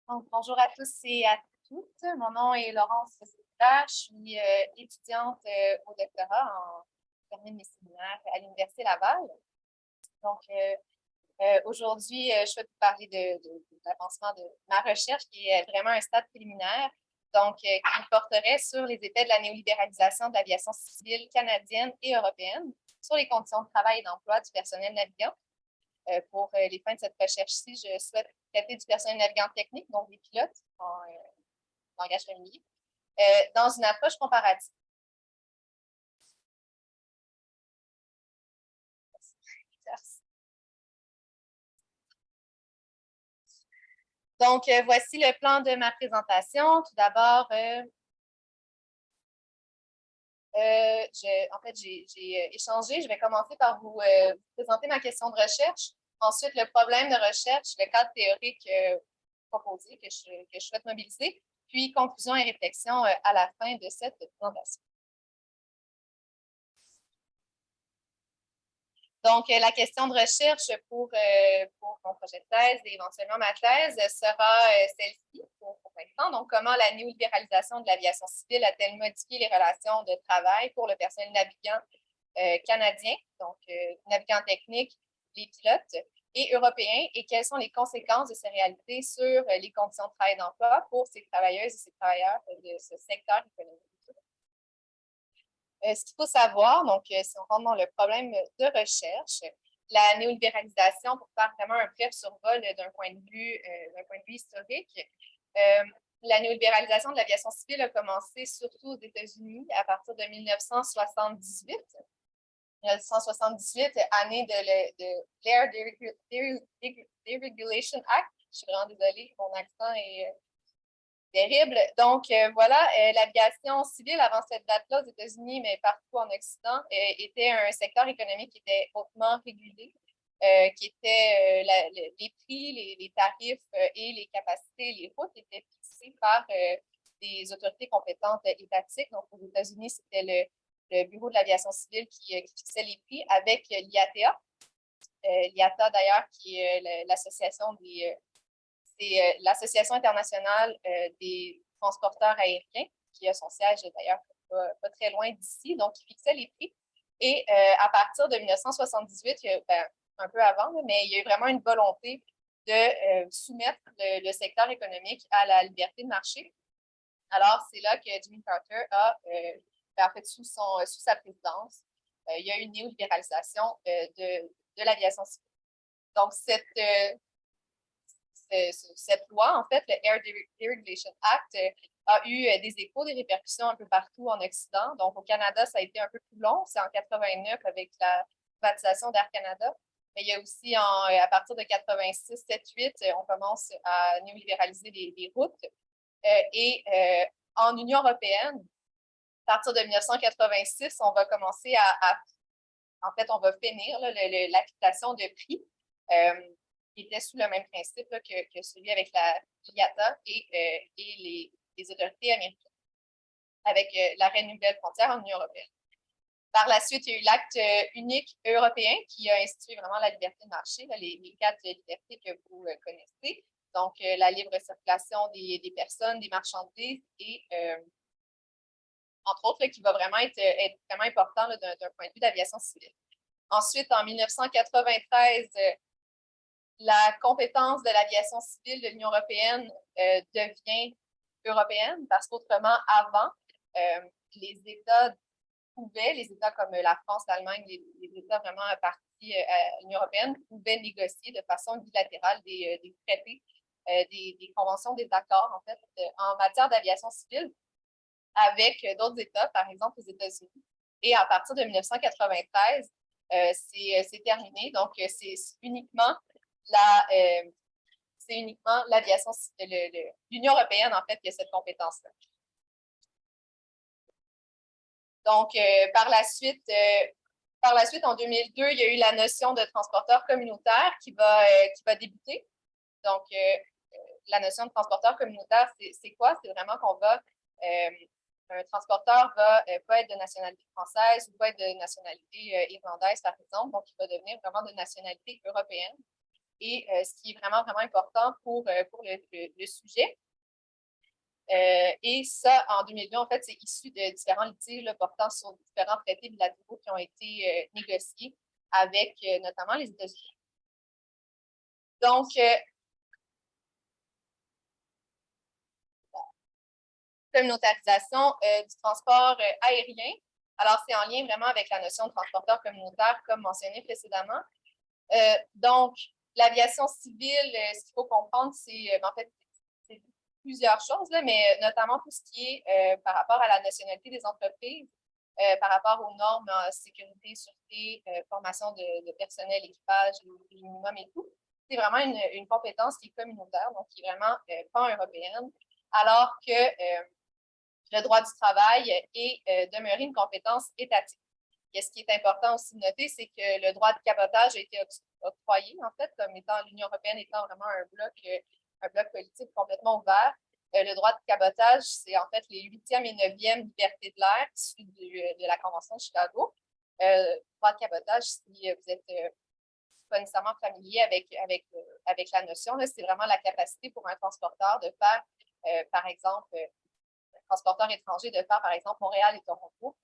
Donc, bonjour à tous et à toutes. Mon nom est Laurence Césaire. Je suis étudiante au doctorat je termine mes séminaires à l'Université Laval. Donc, aujourd'hui, je souhaite vous parler de l'avancement de ma recherche qui est vraiment un stade préliminaire, donc qui porterait sur les effets de la néolibéralisation de l'aviation civile canadienne et européenne sur les conditions de travail et d'emploi du personnel navigant. Pour les fins de cette recherche-ci, je souhaite traiter du personnel navigant technique, donc des pilotes en langage familier, dans une approche comparative. Donc, voici le plan de ma présentation. Tout d'abord, en fait, j'ai échangé. Je vais commencer par vous présenter ma question de recherche. Ensuite, le problème de recherche, le cadre théorique proposé que je souhaite mobiliser, puis conclusion et réflexion à la fin de cette présentation. Donc, la question de recherche pour mon projet de thèse et éventuellement ma thèse sera celle-ci pour l'instant. Donc, comment la néolibéralisation de l'aviation civile a-t-elle modifié les relations de travail pour le personnel navigant canadien, donc navigants techniques, les pilotes, et européens, et quelles sont les conséquences de ces réalités sur les conditions de travail et d'emploi pour ces travailleuses et ces travailleurs de ce secteur économique. Ce qu'il faut savoir, donc, si on rentre dans le problème de recherche, la néolibéralisation, pour faire vraiment un bref survol d'un point de vue historique, la néolibéralisation de l'aviation civile a commencé surtout aux États-Unis à partir de 1978. 1978, année de l'Air Deregulation Act. Je suis vraiment désolée, mon accent est terrible. Donc, voilà, l'aviation civile avant cette date-là aux États-Unis, mais partout en Occident, était un secteur économique qui était hautement régulé, qui était les prix, les tarifs et les capacités, les routes étaient fixés par des autorités compétentes étatiques. Donc, aux États-Unis, c'était le Bureau de l'aviation civile qui fixait les prix avec l'IATA. L'IATA, d'ailleurs, qui est l'association c'est l'Association internationale des transporteurs aériens, qui a son siège d'ailleurs pas très loin d'ici, donc qui fixait les prix. Et à partir de 1978, un peu avant, mais il y a eu vraiment une volonté de soumettre le secteur économique à la liberté de marché. Alors, c'est là que Jimmy Carter en fait, sous sa présidence, il y a eu une néolibéralisation de l'aviation civile. Donc, cette loi, en fait, le Air Deregulation Act, a eu des échos, des répercussions un peu partout en Occident. Donc, au Canada, ça a été un peu plus long. C'est en 89 avec la privatisation d'Air Canada. Mais il y a aussi, à partir de 86, 7, 8, on commence à néolibéraliser les routes. Et en Union européenne, à partir de 1986, on va commencer en fait, on va finir l'application de prix. Qui était sous le même principe là, que celui avec la IATA et les autorités américaines, avec l'arrêt de nouvelles frontières en Union européenne. Par la suite, il y a eu l'acte unique européen qui a institué vraiment la liberté de marché, là, les quatre libertés que vous connaissez. Donc, la libre circulation des personnes, des marchandises et, entre autres, là, qui va vraiment être vraiment important d'un point de vue d'aviation civile. Ensuite, en 1993, la compétence de l'aviation civile de l'Union européenne devient européenne parce qu'autrement, avant, les États les États comme la France, l'Allemagne, les États vraiment partis à l'Union européenne, pouvaient négocier de façon bilatérale des traités, des conventions, des accords, en fait, en matière d'aviation civile avec d'autres États, par exemple les États-Unis. Et à partir de 1993, c'est terminé. Donc, c'est uniquement c'est uniquement l'aviation, l'Union européenne, en fait, qui a cette compétence-là. Donc, par la suite, en 2002, il y a eu la notion de transporteur communautaire qui va débuter. Donc, la notion de transporteur communautaire, c'est quoi? C'est vraiment qu'on va, un transporteur va pas être de nationalité française ou pas être de nationalité irlandaise, par exemple, donc il va devenir vraiment de nationalité européenne. et ce qui est vraiment, vraiment important pour le sujet. Et ça, en 2002, en fait, c'est issu de différents litiges là, portant sur différents traités bilatéraux qui ont été négociés avec notamment les États-Unis. Donc, communautarisation du transport aérien. Alors, c'est en lien vraiment avec la notion de transporteur communautaire, comme mentionné précédemment. Donc, l'aviation civile, ce qu'il faut comprendre, c'est en fait c'est plusieurs choses, là, mais notamment tout ce qui est par rapport à la nationalité des entreprises, par rapport aux normes en sécurité, sûreté, formation de personnel, équipage, le minimum et tout. C'est vraiment une compétence qui est communautaire, donc qui est vraiment pan-européenne, alors que le droit du travail est demeuré une compétence étatique. Et ce qui est important aussi de noter, c'est que le droit de cabotage a été octroyé, en fait, comme étant l'Union européenne étant vraiment un bloc politique complètement ouvert. Le droit de cabotage, c'est en fait les 8e et 9e libertés de l'air issues de la Convention de Chicago. Le droit de cabotage, si vous êtes pas nécessairement familier avec la notion, c'est vraiment la capacité pour un transporteur de faire, par exemple, un transporteur étranger de faire, par exemple, Montréal et Toronto.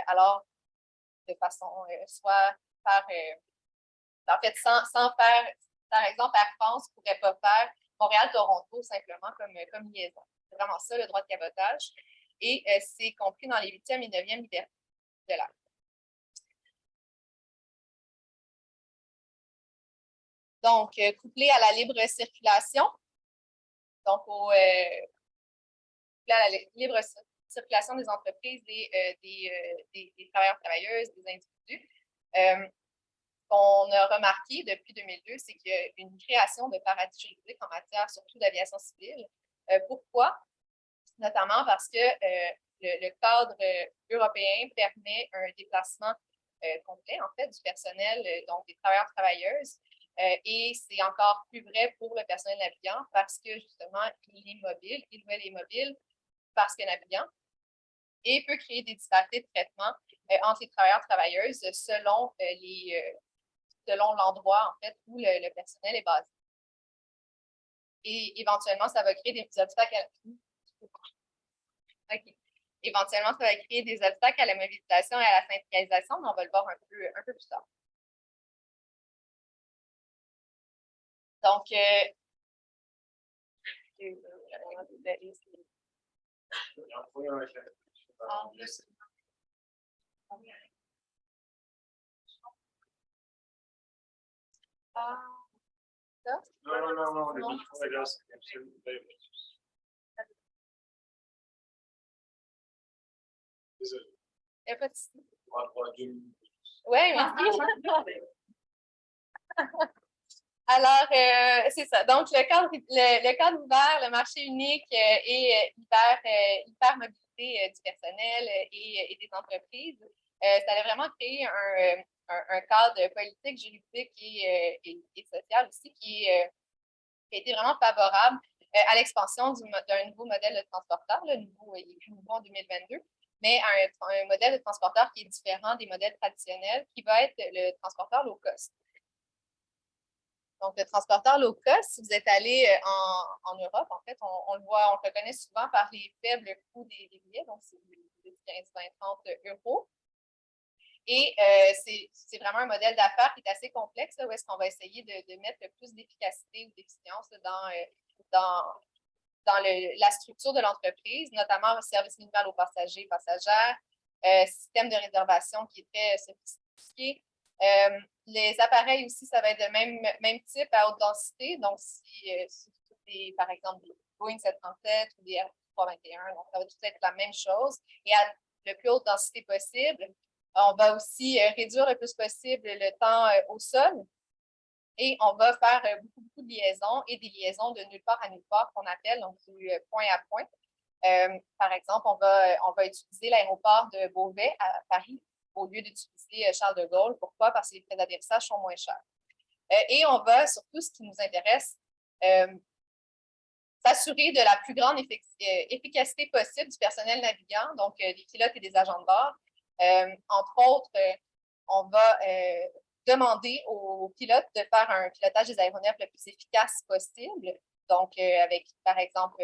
Alors, de façon soit faire, en fait, sans faire, par exemple, Air France ne pourrait pas faire Montréal-Toronto simplement comme liaison. C'est vraiment ça, le droit de cabotage. Et c'est compris dans les 8e et 9e libertés de l'air. Donc, couplé à la libre circulation, donc à la libre circulation des entreprises, des travailleurs-travailleuses, des individus, qu'on a remarqué depuis 2002, c'est qu'il y a une création de paradis juridiques en matière surtout d'aviation civile. Pourquoi? Notamment parce que le cadre européen permet un déplacement complet, en fait, du personnel, donc des travailleurs-travailleuses. Et c'est encore plus vrai pour le personnel navigant parce que, justement, il est mobile, il ou elle est mobile parce que navigant et peut créer des disparités de traitement entre les travailleurs-travailleuses selon l'endroit, en fait, où le personnel est basé. Et éventuellement, ça va créer des obstacles Éventuellement, ça va créer des obstacles à la mobilisation et à la synchronisation, mais on va le voir un peu plus tard. Donc, non. Il n'y a pas de souci. Oui, merci. Alors, c'est ça. Donc, le cadre ouvert, le marché unique et hyper mobilité du personnel et des entreprises, ça a vraiment créé un cadre politique, juridique et social aussi qui a été vraiment favorable à l'expansion d'un nouveau modèle de transporteur. Le nouveau, il est plus nouveau en 2022, mais un modèle de transporteur qui est différent des modèles traditionnels, qui va être le transporteur low cost. Donc, le transporteur low cost, si vous êtes allé en Europe, en fait, on le voit, on le reconnaît souvent par les faibles coûts des billets, donc c'est 15, 20, 30 euros. Et c'est vraiment un modèle d'affaires qui est assez complexe, là, où est-ce qu'on va essayer de mettre le plus d'efficacité ou d'efficience dans la structure de l'entreprise, notamment le service minimal aux passagers et passagères, système de réservation qui est très sophistiqué. Les appareils aussi, ça va être de même type à haute densité. Donc, si c'est par exemple des Boeing 737 ou des Airbus 321, donc ça va tout être la même chose. Et à la plus haute densité possible, on va aussi réduire le plus possible le temps au sol. Et on va faire beaucoup de liaisons et des liaisons de nulle part à nulle part qu'on appelle, donc du point à point. Par exemple, on va utiliser l'aéroport de Beauvais à Paris au lieu d'utiliser Charles de Gaulle. Pourquoi? Parce que les frais d'atterrissage sont moins chers. Et on va, surtout ce qui nous intéresse, s'assurer de la plus grande efficacité possible du personnel navigant, donc des pilotes et des agents de bord. Entre autres, on va demander aux pilotes de faire un pilotage des aéronefs le plus efficace possible. Donc, avec, par exemple,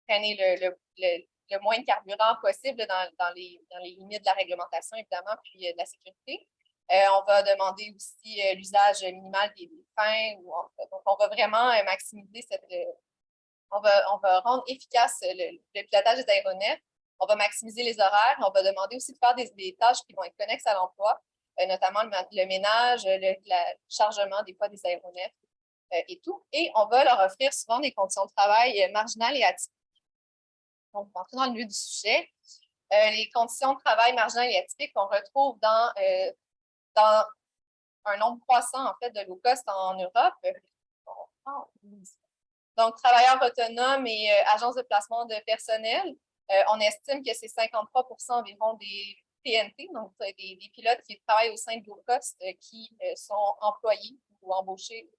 freiner le moins de carburant possible dans les limites de la réglementation, évidemment, puis de la sécurité. On va demander aussi l'usage minimal des freins. Donc, on va vraiment maximiser on va rendre efficace le pilotage des aéronefs. On va maximiser les horaires. On va demander aussi de faire des tâches qui vont être connexes à l'emploi, notamment le ménage, le chargement des fois des aéronefs et tout. Et on va leur offrir souvent des conditions de travail marginales et atypiques. Donc, pour entrer dans le vif du sujet, les conditions de travail marginales et atypiques qu'on retrouve dans un nombre croissant en fait de low cost en Europe. Donc, travailleurs autonomes et agences de placement de personnel, on estime que c'est 53 environ des PNT, donc des pilotes qui travaillent au sein de low cost qui sont employés ou embauchés,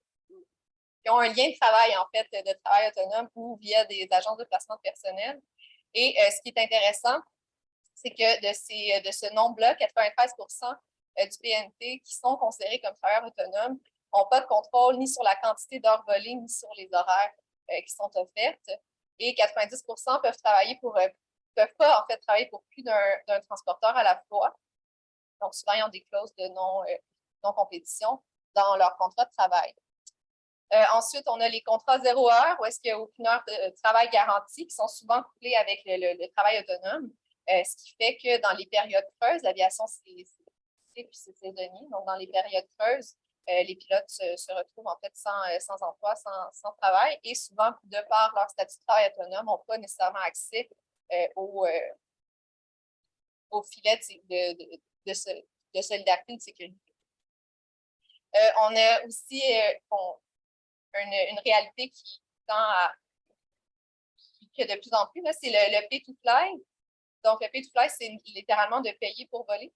qui ont un lien de travail en fait de travail autonome ou via des agences de placement de personnel. Et ce qui est intéressant, c'est que de ce nombre-là, 93 du PNT qui sont considérés comme travailleurs autonomes n'ont pas de contrôle ni sur la quantité d'heures volées ni sur les horaires qui sont offertes. Et 90 peuvent peuvent pas en fait travailler pour plus d'un transporteur à la fois. Donc, souvent, ils ont des clauses de non-compétition dans leur contrat de travail. Ensuite, on a les contrats 0 heure, où est-ce qu'il n'y a aucune heure de travail garantie, qui sont souvent couplés avec le travail autonome, ce qui fait que dans les périodes creuses, l'aviation, c'est saisonnier. Donc, dans les périodes creuses, les pilotes se retrouvent en fait sans emploi, sans travail, et souvent, de par leur statut de travail autonome, n'ont pas nécessairement accès au filet de solidarité et de sécurité. On a aussi une réalité qui tend à que de plus en plus, c'est le pay to fly. Donc, le pay to fly, c'est littéralement de payer pour voler.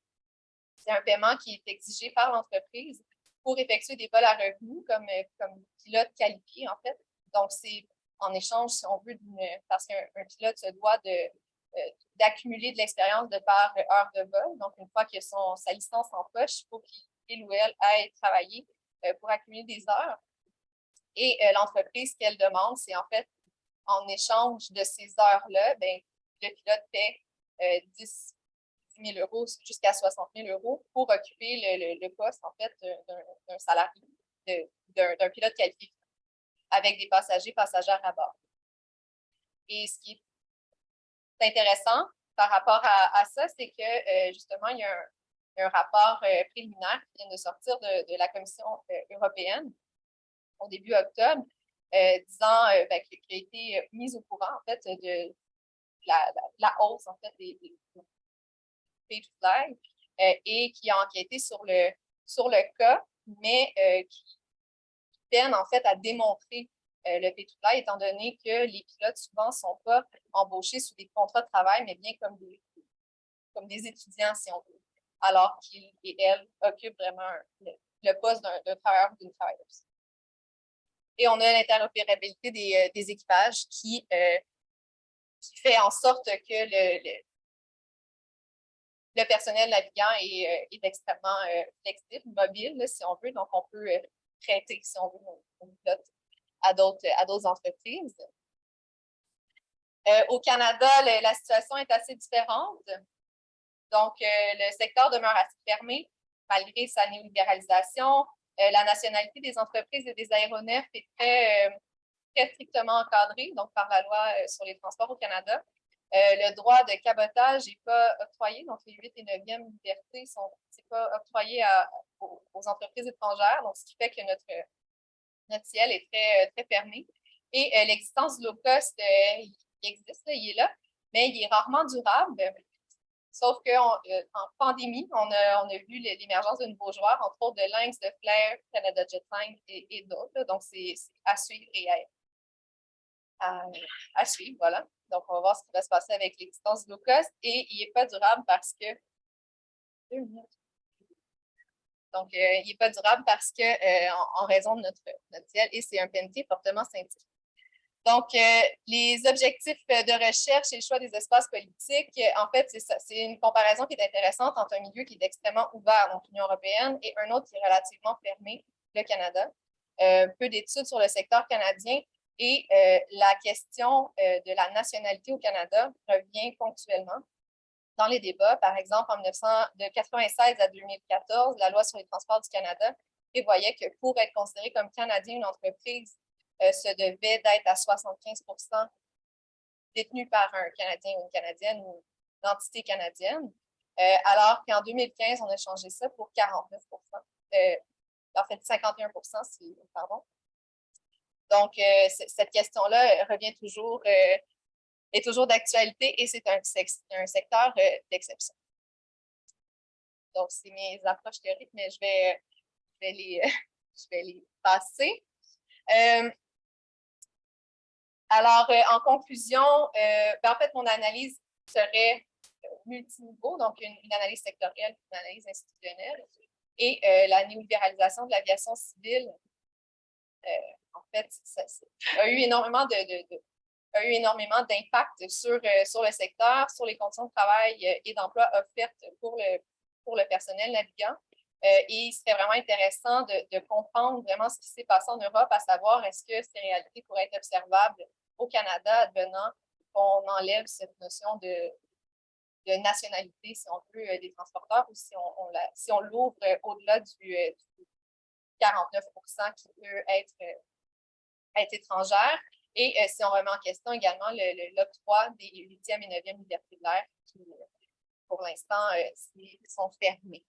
C'est un paiement qui est exigé par l'entreprise pour effectuer des vols à revenus comme pilote qualifié, en fait. Donc, c'est en échange, si on veut, parce qu'un pilote se doit d'accumuler de l'expérience de par heure de vol. Donc, une fois qu'il a sa licence en poche, il faut qu'il ou elle aille travailler pour accumuler des heures. Et l'entreprise, ce qu'elle demande, c'est en fait, en échange de ces heures-là, ben, le pilote paie 10 000 euros jusqu'à 60 000 euros pour occuper le poste, en fait, d'un salarié, d'un pilote qualifié, avec des passagères à bord. Et ce qui est intéressant par rapport à ça, c'est que, justement, il y a un rapport préliminaire qui vient de sortir de la Commission européenne au début octobre, disant qui a été mise au courant, en fait, de la hausse, en fait, des pay to fly, et qui a enquêté sur le cas, mais qui peine, en fait, à démontrer le pay to fly, étant donné que les pilotes, souvent, ne sont pas embauchés sous des contrats de travail, mais bien comme des étudiants, si on veut, alors qu'ils et elles occupent vraiment le poste d'un travailleur ou d'une travailleuse. Et on a l'interopérabilité des équipages qui fait en sorte que le personnel navigant est extrêmement flexible, mobile, là, si on veut. Donc, on peut prêter, si on veut, nos pilotes à d'autres entreprises. Au Canada, la situation est assez différente. Donc, le secteur demeure assez fermé malgré sa néolibéralisation. La nationalité des entreprises et des aéronefs est très strictement encadrée, donc par la loi sur les transports au Canada. Le droit de cabotage n'est pas octroyé, donc les 8 et 9e libertés sont pas octroyé aux entreprises étrangères, donc ce qui fait que notre ciel est très fermé. Et l'existence du low cost, il existe, il est là, mais il est rarement durable. Sauf qu'en pandémie, on a vu l'émergence de nouveaux joueurs, entre autres de Lynx, de Flair, Canada Jetline et d'autres. Donc, c'est à suivre et à suivre, voilà. Donc, on va voir ce qui va se passer avec l'existence low cost. Et il n'est pas durable parce que... Donc, il n'est pas durable parce que, en raison de notre ciel, et c'est un PNT fortement scintillé. Donc, les objectifs de recherche et le choix des espaces politiques, en fait, c'est une comparaison qui est intéressante entre un milieu qui est extrêmement ouvert, donc l'Union européenne, et un autre qui est relativement fermé, le Canada. Peu d'études sur le secteur canadien et la question de la nationalité au Canada revient ponctuellement dans les débats. Par exemple, de 1996 à 2014, la loi sur les transports du Canada prévoyait que pour être considéré comme Canadien, une entreprise se devait d'être à 75 détenue par un Canadien ou une Canadienne ou une entité canadienne, alors qu'en 2015, on a changé ça pour 49 en fait 51 pardon. Donc, cette question-là revient toujours, est toujours d'actualité et c'est un secteur d'exception. Donc, c'est mes approches théoriques, mais je vais les passer. Alors, en conclusion, en fait, mon analyse serait multiniveau, donc une analyse sectorielle, une analyse institutionnelle, et la néolibéralisation de l'aviation civile, en fait, ça a eu énormément d'impact sur le secteur, sur les conditions de travail et d'emploi offertes pour le personnel navigant. Et il serait vraiment intéressant de comprendre vraiment ce qui s'est passé en Europe, à savoir est-ce que ces réalités pourraient être observables au Canada, advenant qu'on enlève cette notion de nationalité, si on veut, des transporteurs, ou si on l'ouvre au-delà du 49 qui peut être étrangère. Et si on remet en question également l'octroi des 8e et 9e libertés de l'air qui, pour l'instant, sont fermés.